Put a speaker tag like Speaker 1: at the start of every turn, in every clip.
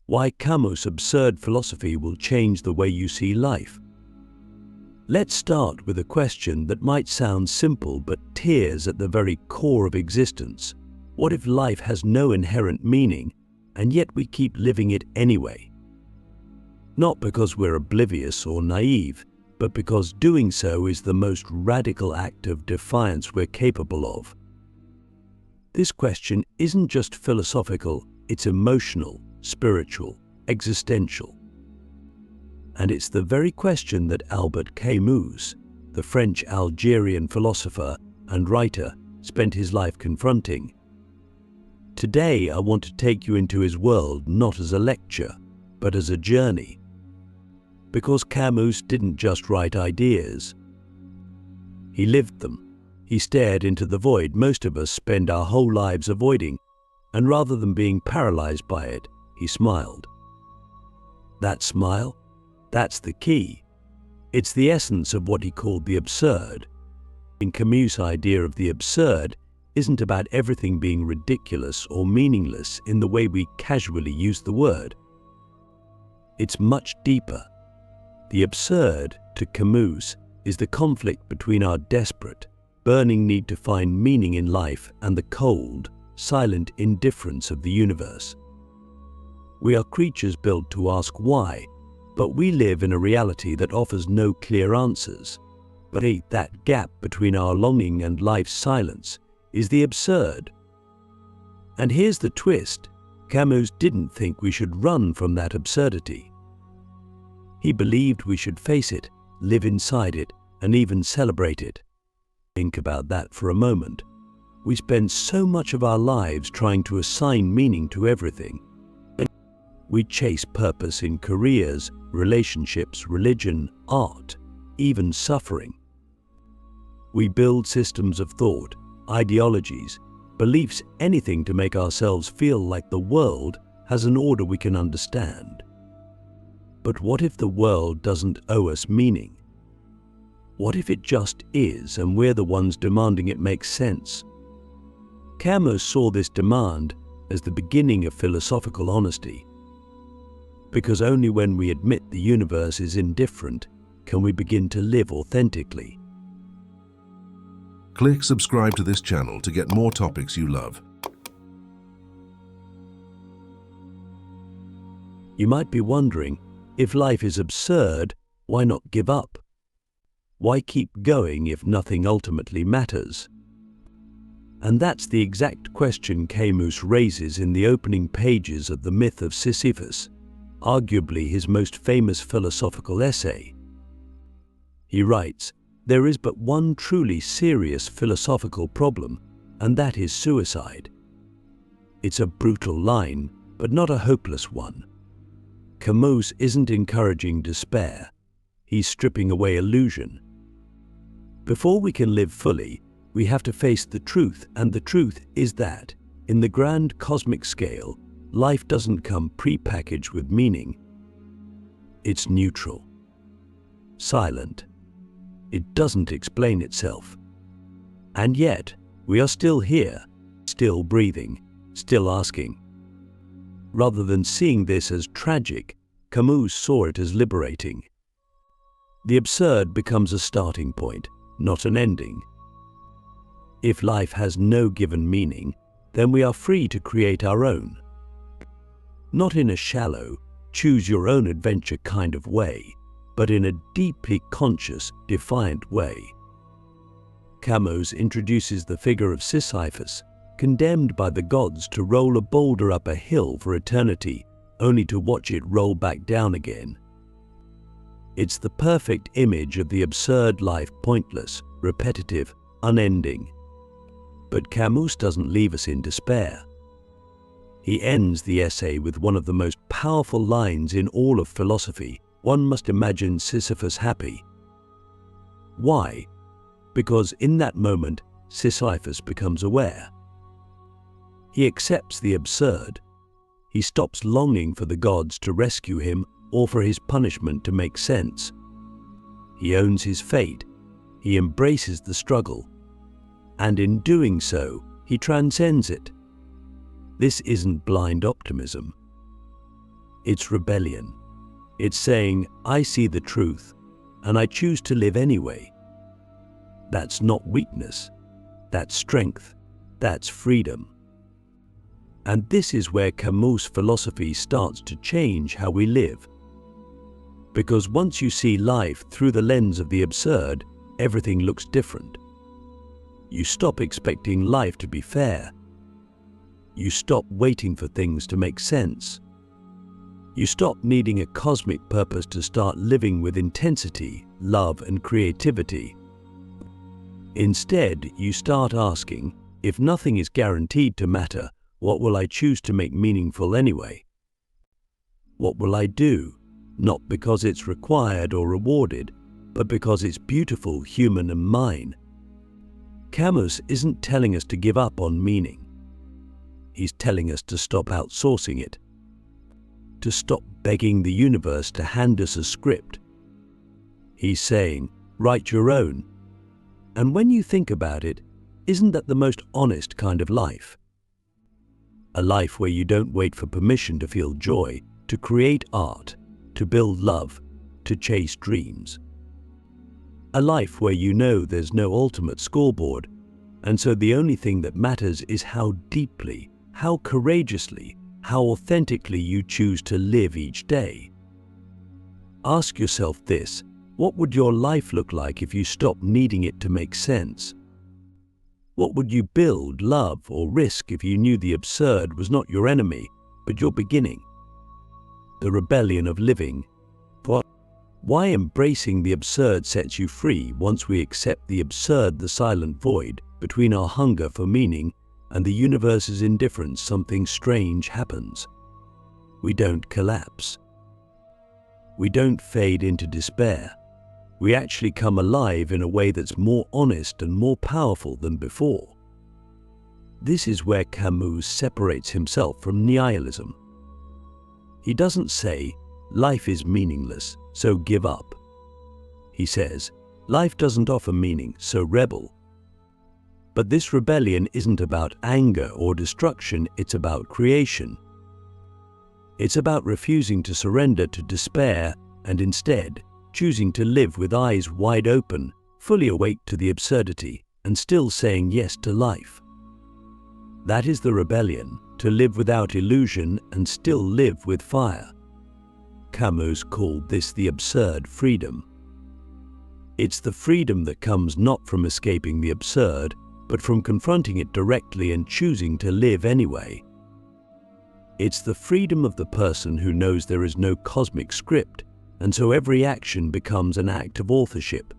Speaker 1: Why Camus' absurd philosophy will change the way you see life. Let's start with a question that might sound simple but tears at the very core of existence. What if life has no inherent meaning, and yet we keep living it anyway? Not because we're oblivious or naive, but because doing so is the most radical act of defiance we're capable of. This question isn't just philosophical, it's emotional, spiritual, existential. And it's the very question that Albert Camus, the French Algerian philosopher and writer, spent his life confronting. Today, I want to take you into his world not as a lecture, but as a journey. Because Camus didn't just write ideas. He lived them. He stared into the void most of us spend our whole lives avoiding, and rather than being paralyzed by it, he smiled. That smile? That's the key. It's the essence of what he called the absurd. In Camus' idea of the absurd isn't about everything being ridiculous or meaningless in the way we casually use the word. It's much deeper. The absurd, to Camus, is the conflict between our desperate, burning need to find meaning in life and the cold, silent indifference of the universe. We are creatures built to ask why, but we live in a reality that offers no clear answers. But that gap between our longing and life's silence is the absurd. And here's the twist. Camus didn't think we should run from that absurdity. He believed we should face it, live inside it, and even celebrate it. Think about that for a moment. We spend so much of our lives trying to assign meaning to everything. We chase purpose in careers, relationships, religion, art, even suffering. We build systems of thought, ideologies, beliefs, anything to make ourselves feel like the world has an order we can understand. But what if the world doesn't owe us meaning? What if it just is and we're the ones demanding it make sense? Camus saw this demand as the beginning of philosophical honesty. Because only when we admit the universe is indifferent can we begin to live authentically.
Speaker 2: Click subscribe to this channel to get more topics you love.
Speaker 1: You might be wondering, if life is absurd, why not give up? Why keep going if nothing ultimately matters? And that's the exact question Camus raises in the opening pages of The Myth of Sisyphus, arguably his most famous philosophical essay. He writes, "There is but one truly serious philosophical problem, and that is suicide." It's a brutal line, but not a hopeless one. Camus isn't encouraging despair. He's stripping away illusion. Before we can live fully, we have to face the truth, and the truth is that, in the grand cosmic scale, life doesn't come pre-packaged with meaning. It's neutral, silent. It doesn't explain itself. And yet, we are still here, still breathing, still asking. Rather than seeing this as tragic, Camus saw it as liberating. The absurd becomes a starting point, not an ending. If life has no given meaning, then we are free to create our own. Not in a shallow, choose-your-own-adventure kind of way, but in a deeply conscious, defiant way. Camus introduces the figure of Sisyphus, condemned by the gods to roll a boulder up a hill for eternity, only to watch it roll back down again. It's the perfect image of the absurd life, pointless, repetitive, unending. But Camus doesn't leave us in despair. He ends the essay with one of the most powerful lines in all of philosophy. One must imagine Sisyphus happy. Why? Because in that moment, Sisyphus becomes aware. He accepts the absurd. He stops longing for the gods to rescue him or for his punishment to make sense. He owns his fate. He embraces the struggle. And in doing so, he transcends it. This isn't blind optimism. It's rebellion. It's saying, I see the truth, and I choose to live anyway. That's not weakness. That's strength. That's freedom. And this is where Camus' philosophy starts to change how we live. Because once you see life through the lens of the absurd, everything looks different. You stop expecting life to be fair. You stop waiting for things to make sense. You stop needing a cosmic purpose to start living with intensity, love, and creativity. Instead, you start asking, if nothing is guaranteed to matter, what will I choose to make meaningful anyway? What will I do? Not because it's required or rewarded, but because it's beautiful, human, and mine. Camus isn't telling us to give up on meaning. He's telling us to stop outsourcing it, to stop begging the universe to hand us a script. He's saying, write your own. And when you think about it, isn't that the most honest kind of life? A life where you don't wait for permission to feel joy, to create art, to build love, to chase dreams. A life where you know there's no ultimate scoreboard, and so the only thing that matters is how deeply, how courageously, how authentically you choose to live each day. Ask yourself this: what would your life look like if you stopped needing it to make sense? What would you build, love, or risk if you knew the absurd was not your enemy, but your beginning? The rebellion of living. Why embracing the absurd sets you free once we accept the absurd, the silent void between our hunger for meaning and the universe's indifference, something strange happens. We don't collapse. We don't fade into despair. We actually come alive in a way that's more honest and more powerful than before. This is where Camus separates himself from nihilism. He doesn't say, life is meaningless, so give up. He says, life doesn't offer meaning, so rebel. But this rebellion isn't about anger or destruction, it's about creation. It's about refusing to surrender to despair and instead choosing to live with eyes wide open, fully awake to the absurdity, and still saying yes to life. That is the rebellion, to live without illusion and still live with fire. Camus called this the absurd freedom. It's the freedom that comes not from escaping the absurd, but from confronting it directly and choosing to live anyway. It's the freedom of the person who knows there is no cosmic script, and so every action becomes an act of authorship.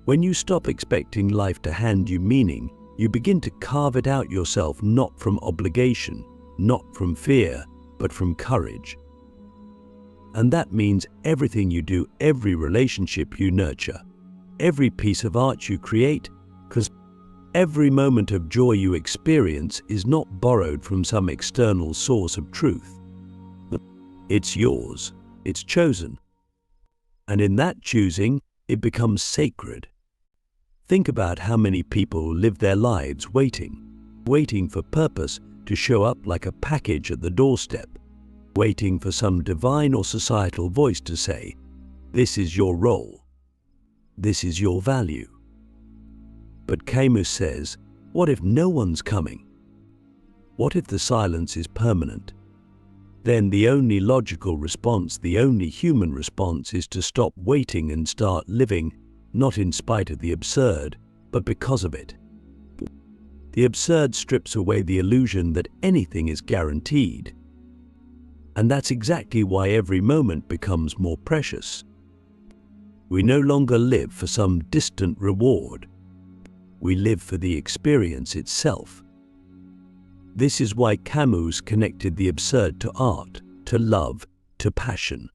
Speaker 1: When you stop expecting life to hand you meaning, you begin to carve it out yourself, not from obligation, not from fear, but from courage. And that means everything you do, every relationship you nurture, every piece of art you create, because every moment of joy you experience is not borrowed from some external source of truth. It's yours, it's chosen. And in that choosing, it becomes sacred. Think about how many people live their lives waiting for purpose to show up like a package at the doorstep, waiting for some divine or societal voice to say, this is your role, this is your value. But Camus says, what if no one's coming? What if the silence is permanent? Then the only logical response, the only human response, is to stop waiting and start living, not in spite of the absurd, but because of it. The absurd strips away the illusion that anything is guaranteed. And that's exactly why every moment becomes more precious. We no longer live for some distant reward. We live for the experience itself. This is why Camus connected the absurd to art, to love, to passion.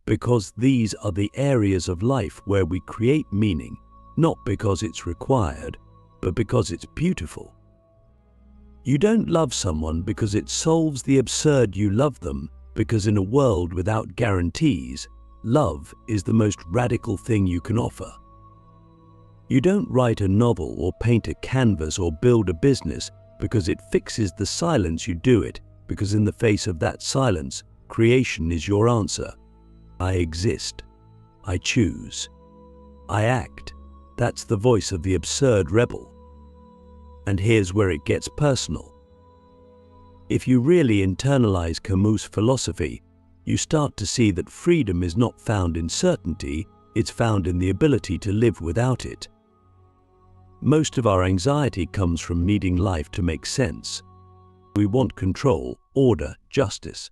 Speaker 1: Because these are the areas of life where we create meaning, not because it's required, but because it's beautiful. You don't love someone because it solves the absurd, you love them because in a world without guarantees, love is the most radical thing you can offer. You don't write a novel or paint a canvas or build a business because it fixes the silence, you do it because in the face of that silence, creation is your answer. I exist. I choose. I act. That's the voice of the absurd rebel. And here's where it gets personal. If you really internalize Camus' philosophy, you start to see that freedom is not found in certainty, it's found in the ability to live without it. Most of our anxiety comes from needing life to make sense. We want control, order, justice.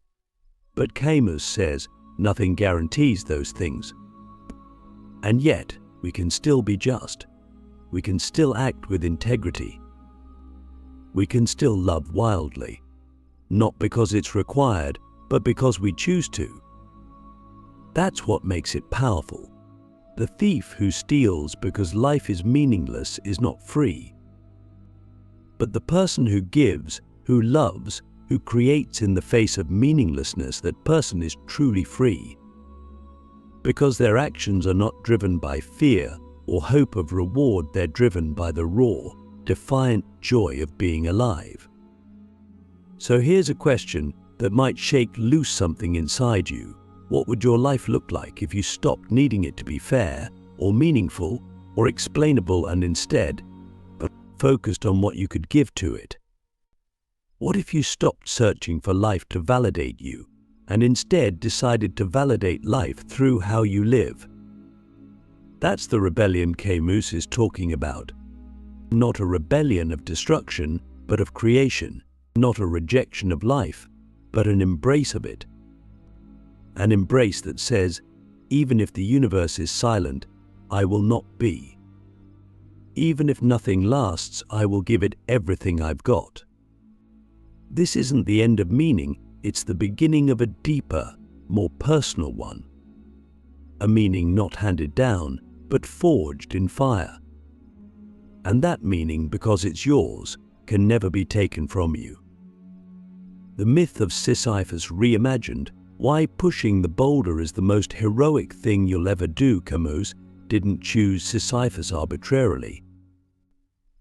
Speaker 1: But Camus says nothing guarantees those things. And yet, we can still be just. We can still act with integrity. We can still love wildly. Not because it's required, but because we choose to. That's what makes it powerful. The thief who steals because life is meaningless is not free. But the person who gives, who loves, who creates in the face of meaninglessness, that person is truly free. Because their actions are not driven by fear or hope of reward, they're driven by the raw, defiant joy of being alive. So here's a question that might shake loose something inside you. What would your life look like if you stopped needing it to be fair, or meaningful, or explainable, and instead focused on what you could give to it? What if you stopped searching for life to validate you, and instead decided to validate life through how you live? That's the rebellion Camus is talking about. Not a rebellion of destruction, but of creation. Not a rejection of life, but an embrace of it. An embrace that says, even if the universe is silent, I will not be. Even if nothing lasts, I will give it everything I've got. This isn't the end of meaning, it's the beginning of a deeper, more personal one. A meaning not handed down, but forged in fire. And that meaning, because it's yours, can never be taken from you. The myth of Sisyphus reimagined. Why pushing the boulder is the most heroic thing you'll ever do. Camus didn't choose Sisyphus arbitrarily.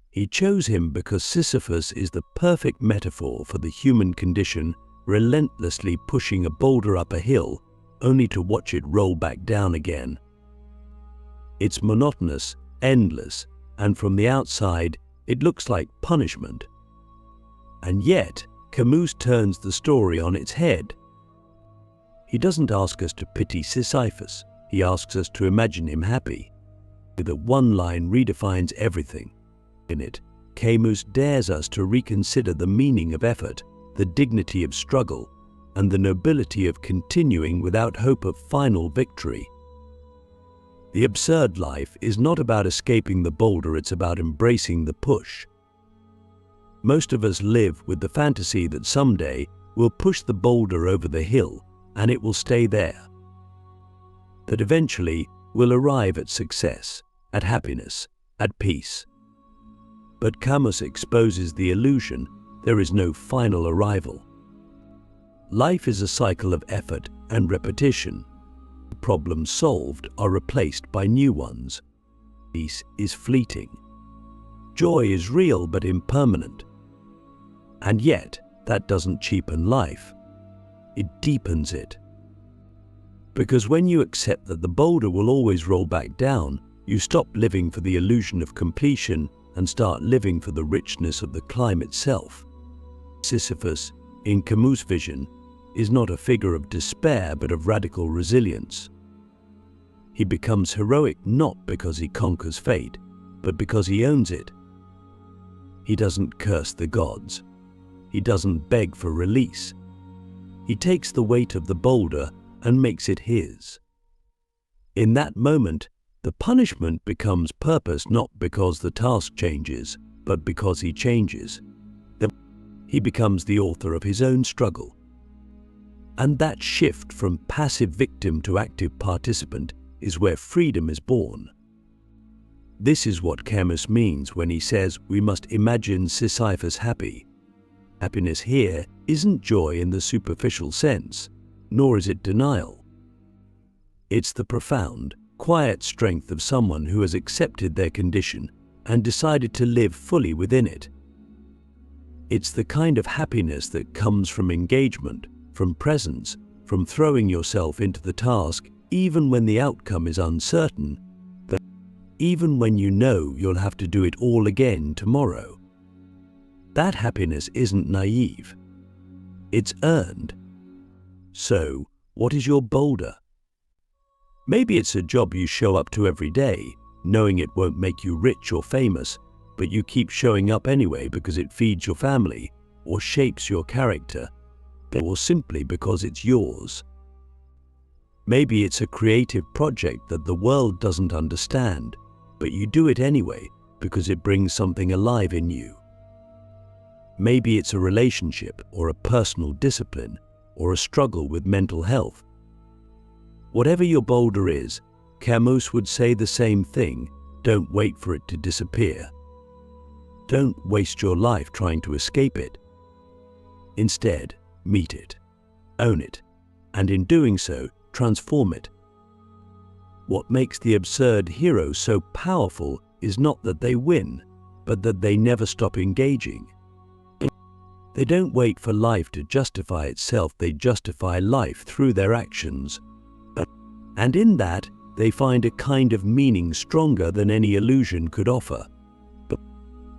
Speaker 1: He chose him because Sisyphus is the perfect metaphor for the human condition, relentlessly pushing a boulder up a hill, only to watch it roll back down again. It's monotonous, endless, and from the outside, it looks like punishment. And yet, Camus turns the story on its head. He doesn't ask us to pity Sisyphus, he asks us to imagine him happy. That one line redefines everything. In it, Camus dares us to reconsider the meaning of effort, the dignity of struggle, and the nobility of continuing without hope of final victory. The absurd life is not about escaping the boulder, it's about embracing the push. Most of us live with the fantasy that someday we'll push the boulder over the hill and it will stay there. That eventually we'll arrive at success, at happiness, at peace. But Camus exposes the illusion. There is no final arrival. Life is a cycle of effort and repetition. Problems solved are replaced by new ones. Peace is fleeting. Joy is real but impermanent. And yet, that doesn't cheapen life. It deepens it. Because when you accept that the boulder will always roll back down, you stop living for the illusion of completion and start living for the richness of the climb itself. Sisyphus, in Camus' vision, is not a figure of despair but of radical resilience. He becomes heroic not because he conquers fate, but because he owns it. He doesn't curse the gods. He doesn't beg for release. He takes the weight of the boulder and makes it his. In that moment, the punishment becomes purpose not because the task changes, but because he changes. He becomes the author of his own struggle. And that shift from passive victim to active participant is where freedom is born. This is what Camus means when he says we must imagine Sisyphus happy. Happiness here isn't joy in the superficial sense, nor is it denial. It's the profound, quiet strength of someone who has accepted their condition and decided to live fully within it. It's the kind of happiness that comes from engagement, from presence, from throwing yourself into the task even when the outcome is uncertain, even when you know you'll have to do it all again tomorrow. That happiness isn't naive. It's earned. So, what is your boulder? Maybe it's a job you show up to every day, knowing it won't make you rich or famous, but you keep showing up anyway because it feeds your family, or shapes your character, or simply because it's yours. Maybe it's a creative project that the world doesn't understand, but you do it anyway because it brings something alive in you. Maybe it's a relationship or a personal discipline or a struggle with mental health. Whatever your boulder is, Camus would say the same thing: don't wait for it to disappear. Don't waste your life trying to escape it. Instead, meet it, own it, and in doing so, transform it. What makes the absurd heroes so powerful is not that they win, but that they never stop engaging. They don't wait for life to justify itself, they justify life through their actions. And in that, they find a kind of meaning stronger than any illusion could offer.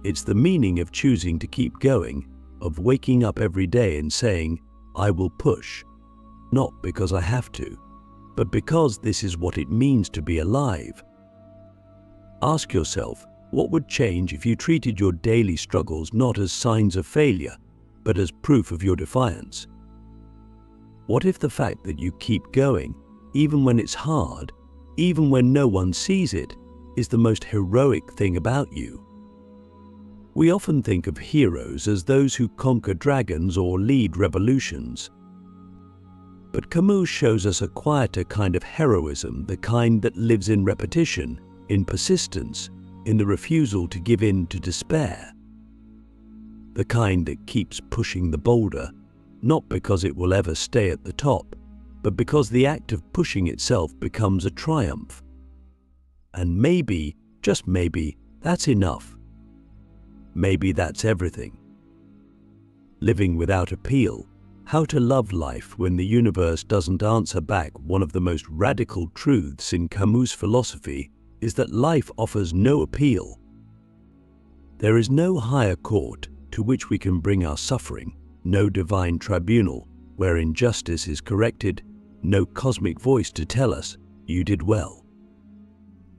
Speaker 1: It's the meaning of choosing to keep going, of waking up every day and saying, I will push, not because I have to, but because this is what it means to be alive. Ask yourself, what would change if you treated your daily struggles not as signs of failure, but as proof of your defiance? What if the fact that you keep going, even when it's hard, even when no one sees it, is the most heroic thing about you? We often think of heroes as those who conquer dragons or lead revolutions. But Camus shows us a quieter kind of heroism, the kind that lives in repetition, in persistence, in the refusal to give in to despair. The kind that keeps pushing the boulder, not because it will ever stay at the top, but because the act of pushing itself becomes a triumph. And maybe, just maybe, that's enough. Maybe that's everything. Living without appeal, how to love life when the universe doesn't answer back. One of the most radical truths in Camus' philosophy is that life offers no appeal. There is no higher court to which we can bring our suffering, no divine tribunal where injustice is corrected, no cosmic voice to tell us, you did well.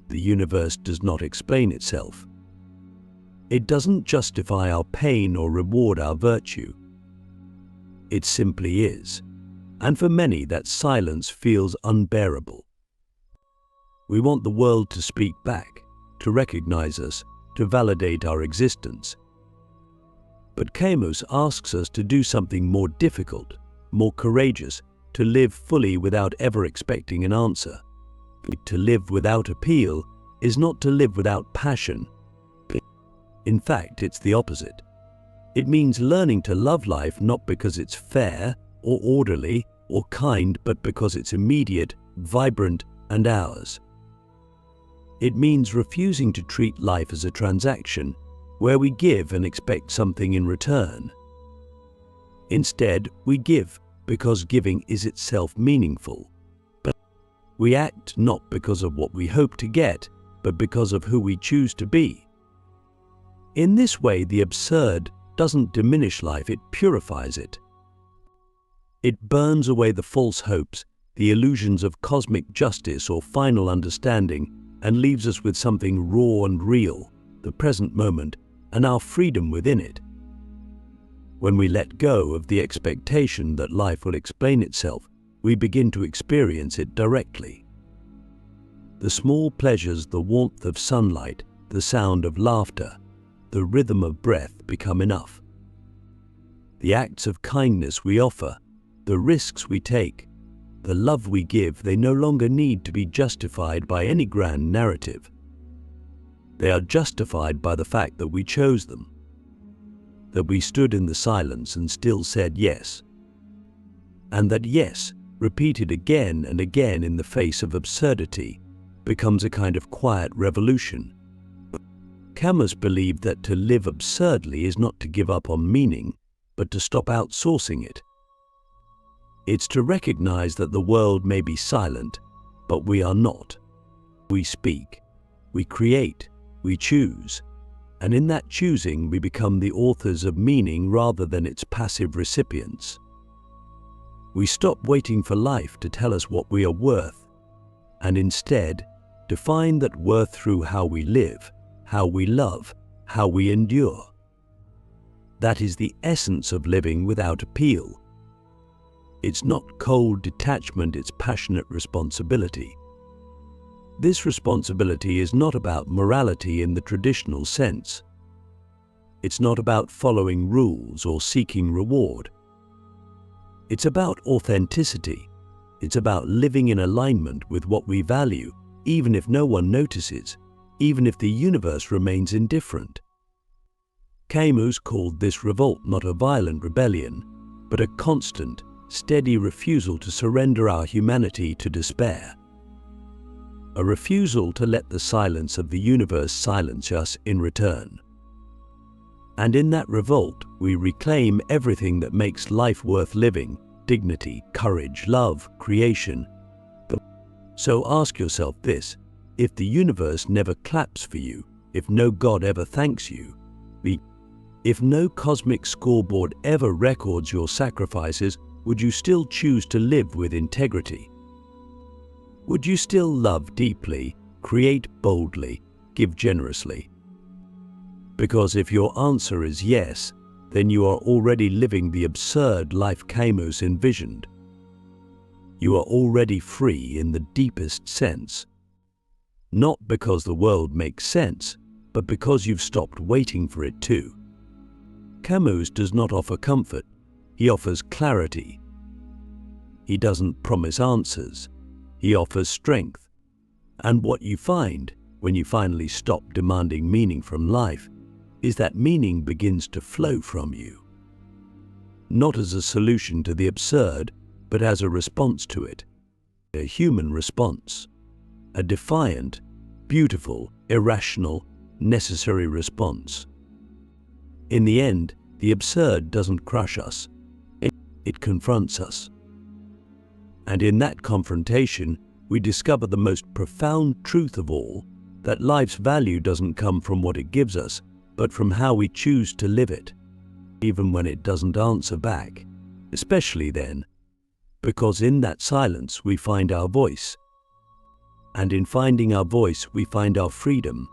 Speaker 1: The universe does not explain itself. It doesn't justify our pain or reward our virtue. It simply is, and for many that silence feels unbearable. We want the world to speak back, to recognize us, to validate our existence. But Camus asks us to do something more difficult, more courageous, to live fully without ever expecting an answer. To live without appeal is not to live without passion. In fact, it's the opposite. It means learning to love life not because it's fair or orderly or kind, but because it's immediate, vibrant, and ours. It means refusing to treat life as a transaction where we give and expect something in return. Instead, we give because giving is itself meaningful. But we act not because of what we hope to get, but because of who we choose to be. In this way, the absurd doesn't diminish life, it purifies it. It burns away the false hopes, the illusions of cosmic justice or final understanding, and leaves us with something raw and real, the present moment, and our freedom within it. When we let go of the expectation that life will explain itself, we begin to experience it directly. The small pleasures, the warmth of sunlight, the sound of laughter, the rhythm of breath become enough. The acts of kindness we offer, the risks we take, the love we give, they no longer need to be justified by any grand narrative. They are justified by the fact that we chose them, that we stood in the silence and still said yes, and that yes, repeated again and again in the face of absurdity, becomes a kind of quiet revolution. Camus believed that to live absurdly is not to give up on meaning, but to stop outsourcing it. It's to recognize that the world may be silent, but we are not. We speak, we create, we choose, and in that choosing we become the authors of meaning rather than its passive recipients. We stop waiting for life to tell us what we are worth, and instead define that worth through how we live, how we love, how we endure. That is the essence of living without appeal. It's not cold detachment, it's passionate responsibility. This responsibility is not about morality in the traditional sense. It's not about following rules or seeking reward. It's about authenticity. It's about living in alignment with what we value, even if no one notices, even if the universe remains indifferent. Camus called this revolt not a violent rebellion, but a constant, steady refusal to surrender our humanity to despair. A refusal to let the silence of the universe silence us in return. And in that revolt, we reclaim everything that makes life worth living: dignity, courage, love, creation. So ask yourself this: if the universe never claps for you, if no God ever thanks you, if no cosmic scoreboard ever records your sacrifices, would you still choose to live with integrity? Would you still love deeply, create boldly, give generously? Because if your answer is yes, then you are already living the absurd life Camus envisioned. You are already free in the deepest sense. Not because the world makes sense, but because you've stopped waiting for it to. Camus does not offer comfort, he offers clarity. He doesn't promise answers, he offers strength. And what you find, when you finally stop demanding meaning from life, is that meaning begins to flow from you. Not as a solution to the absurd, but as a response to it. A human response. A defiant, beautiful, irrational, necessary response. In the end, the absurd doesn't crush us. It confronts us. And in that confrontation, we discover the most profound truth of all, that life's value doesn't come from what it gives us, but from how we choose to live it, even when it doesn't answer back, especially then, because in that silence we find our voice. And in finding our voice, we find our freedom.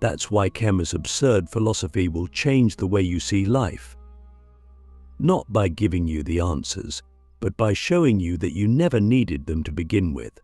Speaker 1: That's why Camus' absurd philosophy will change the way you see life. Not by giving you the answers, but by showing you that you never needed them to begin with.